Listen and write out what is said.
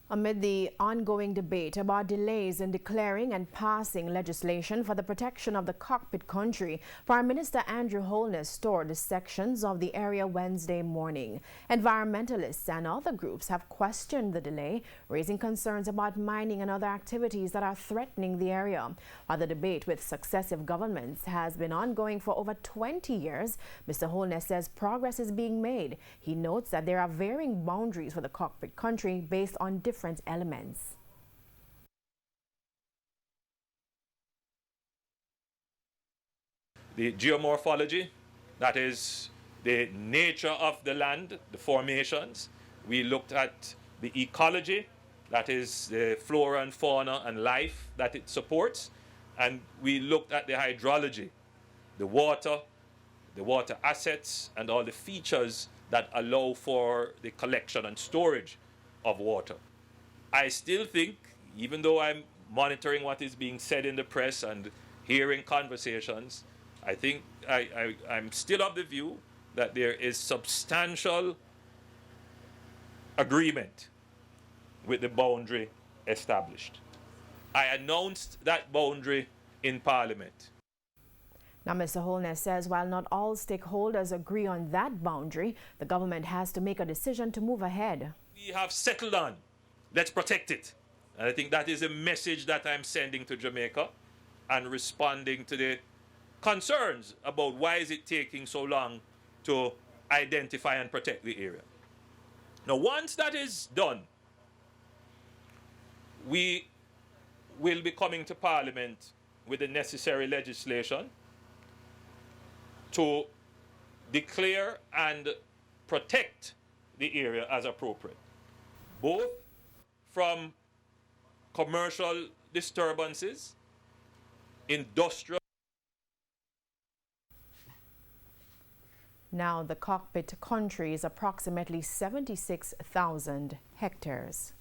Amid the ongoing debate about delays in declaring and passing legislation for the protection of the Cockpit country, Prime Minister Andrew Holness toured sections of the area Wednesday morning. Environmentalists and other groups have questioned the delay, raising concerns about mining and other activities that are threatening the area. While the debate with successive governments has been ongoing for over 20 years, Mr. Holness says progress is being made. He notes that there are varying boundaries for the Cockpit country based on different elements. The geomorphology, that is the nature of the land, the formations. We looked at the ecology, that is the flora and fauna and life that it supports. And we looked at the hydrology, the water assets, and all the features that allow for the collection and storage of water. I still think, even though I'm monitoring what is being said in the press and hearing conversations, I think I'm still of the view that there is substantial agreement with the boundary established. I announced that boundary in Parliament. Now, Mr. Holness says while not all stakeholders agree on that boundary, the government has to make a decision to move ahead. We have settled on. Let's protect it. And I think that is a message that I'm sending to Jamaica and responding to the concerns about why is it taking so long to identify and protect the area. Now, once that is done, we will be coming to Parliament with the necessary legislation to declare and protect the area as appropriate, both from commercial disturbances, industrial. Now, the Cockpit country is approximately 76,000 hectares.